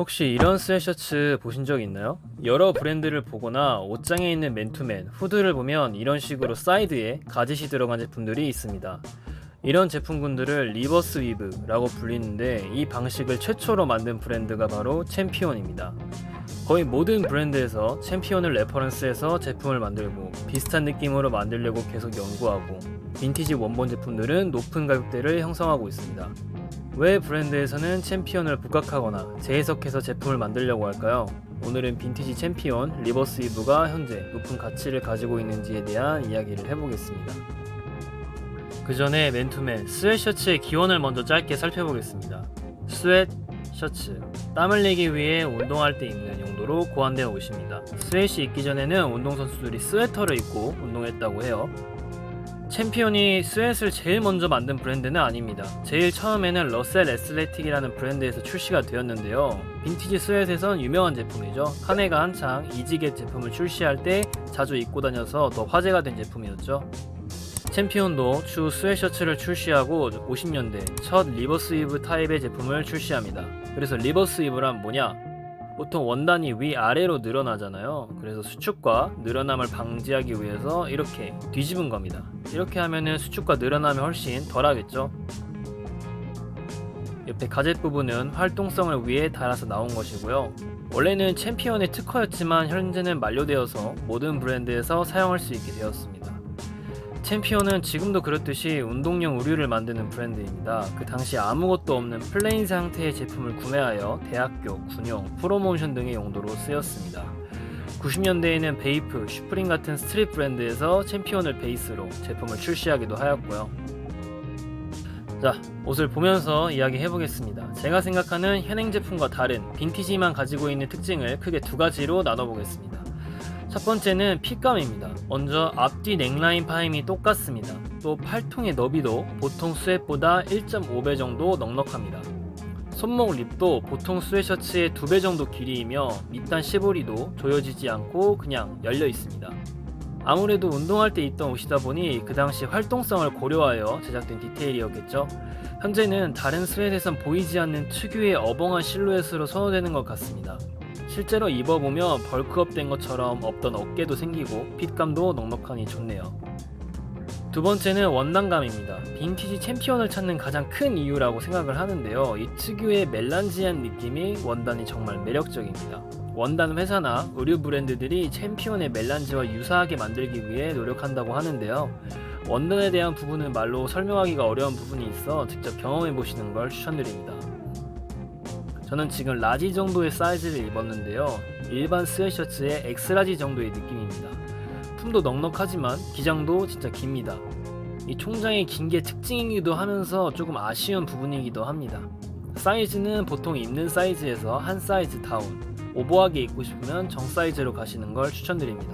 혹시 이런 스웨셔츠 보신 적 있나요? 여러 브랜드를 보거나 옷장에 있는 맨투맨, 후드를 보면 이런 식으로 사이드에 가짓이 들어간 제품들이 있습니다. 이런 제품군들을 리버스 위브라고 불리는데 이 방식을 최초로 만든 브랜드가 바로 챔피온입니다. 거의 모든 브랜드에서 챔피온을 레퍼런스해서 제품을 만들고 비슷한 느낌으로 만들려고 계속 연구하고 빈티지 원본 제품들은 높은 가격대를 형성하고 있습니다. 왜 브랜드에서는 챔피온을 복각하거나 재해석해서 제품을 만들려고 할까요? 오늘은 빈티지 챔피온 리버스 위브가 현재 높은 가치를 가지고 있는지에 대한 이야기를 해보겠습니다. 그 전에 맨투맨 스웨셔츠의 기원을 먼저 짧게 살펴보겠습니다. 스웨트 셔츠, 땀 흘리기 위해 운동할 때 입는 용도로 고안된 옷입니다. 스웨트이 있기 전에는 운동선수들이 스웨터를 입고 운동했다고 해요. 챔피온이 스웨트를 제일 먼저 만든 브랜드는 아닙니다. 제일 처음에는 러셀 애슬레틱이라는 브랜드에서 출시가 되었는데요. 빈티지 스웨트에선 유명한 제품이죠. 카네가 한창 이지겟 제품을 출시할 때 자주 입고 다녀서 더 화제가 된 제품이었죠. 챔피온도 추후 스웨셔츠를 출시하고 50년대 첫 리버스 위브 타입의 제품을 출시합니다. 그래서 리버스 위브란 뭐냐? 보통 원단이 위아래로 늘어나잖아요. 그래서 수축과 늘어남을 방지하기 위해서 이렇게 뒤집은 겁니다. 이렇게 하면은 수축과 늘어남이 훨씬 덜 하겠죠. 옆에 가젯 부분은 활동성을 위해 달아서 나온 것이고요. 원래는 챔피온의 특허였지만 현재는 만료되어서 모든 브랜드에서 사용할 수 있게 되었습니다. 챔피온은 지금도 그렇듯이 운동용 의류를 만드는 브랜드입니다. 그 당시 아무것도 없는 플레인 상태의 제품을 구매하여 대학교, 군용, 프로모션 등의 용도로 쓰였습니다. 90년대에는 베이프, 슈프림 같은 스트릿 브랜드에서 챔피온을 베이스로 제품을 출시하기도 하였고요. 자, 옷을 보면서 이야기해보겠습니다. 제가 생각하는 현행 제품과 다른 빈티지만 가지고 있는 특징을 크게 두 가지로 나눠보겠습니다. 첫 번째는 핏감입니다. 먼저 앞뒤 넥라인 파임이 똑같습니다. 또 팔통의 너비도 보통 스웨트보다 1.5배 정도 넉넉합니다. 손목 립도 보통 스웨셔츠의 2배 정도 길이이며 밑단 시보리도 조여지지 않고 그냥 열려 있습니다. 아무래도 운동할 때 입던 옷이다 보니 그 당시 활동성을 고려하여 제작된 디테일이었겠죠. 현재는 다른 스웨트에선 보이지 않는 특유의 어벙한 실루엣으로 선호되는 것 같습니다. 실제로 입어보면 벌크업 된 것처럼 없던 어깨도 생기고 핏감도 넉넉하니 좋네요. 두 번째는 원단감입니다. 빈티지 챔피온을 찾는 가장 큰 이유라고 생각을 하는데요. 이 특유의 멜란지한 느낌이 원단이 정말 매력적입니다. 원단 회사나 의류 브랜드들이 챔피온의 멜란지와 유사하게 만들기 위해 노력한다고 하는데요. 원단에 대한 부분은 말로 설명하기가 어려운 부분이 있어 직접 경험해 보시는 걸 추천드립니다. 저는 지금 라지 정도의 사이즈를 입었는데요. 일반 스웨셔츠의 엑스라지 정도의 느낌입니다. 품도 넉넉하지만 기장도 진짜 깁니다. 이 총장이 긴 게 특징이기도 하면서 조금 아쉬운 부분이기도 합니다. 사이즈는 보통 입는 사이즈에서 한 사이즈 다운, 오버하게 입고 싶으면 정 사이즈로 가시는 걸 추천드립니다.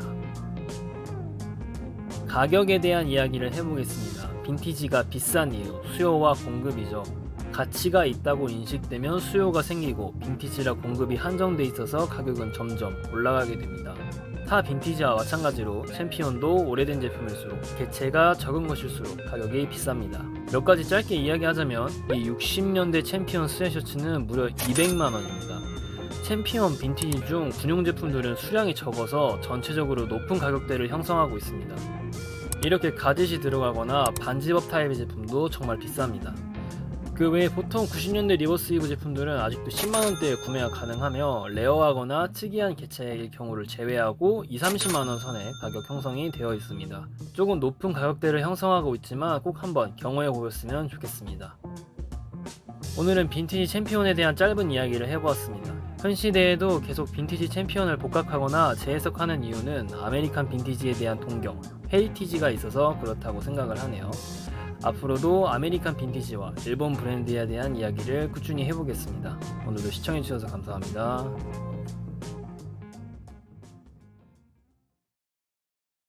가격에 대한 이야기를 해보겠습니다. 빈티지가 비싼 이유, 수요와 공급이죠. 가치가 있다고 인식되면 수요가 생기고 빈티지라 공급이 한정돼 있어서 가격은 점점 올라가게 됩니다. 타 빈티지와 마찬가지로 챔피온도 오래된 제품일수록 개체가 적은 것일수록 가격이 비쌉니다. 몇 가지 짧게 이야기하자면 이 60년대 챔피온 스웨셔츠는 무려 200만원입니다. 챔피온 빈티지 중 군용 제품들은 수량이 적어서 전체적으로 높은 가격대를 형성하고 있습니다. 이렇게 가짓이 들어가거나 반지법 타입의 제품도 정말 비쌉니다. 그 외에 보통 90년대 리버스 위브 제품들은 아직도 10만원대에 구매가 가능하며 레어하거나 특이한 개체의 경우를 제외하고 20-30만원 선에 가격 형성이 되어 있습니다. 조금 높은 가격대를 형성하고 있지만 꼭 한번 경험해 보셨으면 좋겠습니다. 오늘은 빈티지 챔피온에 대한 짧은 이야기를 해보았습니다. 현 시대에도 계속 빈티지 챔피온을 복각하거나 재해석하는 이유는 아메리칸 빈티지에 대한 동경, 헤리티지가 있어서 그렇다고 생각을 하네요. 앞으로도 아메리칸 빈티지와 일본 브랜드에 대한 이야기를 꾸준히 해보겠습니다. 오늘도 시청해주셔서 감사합니다.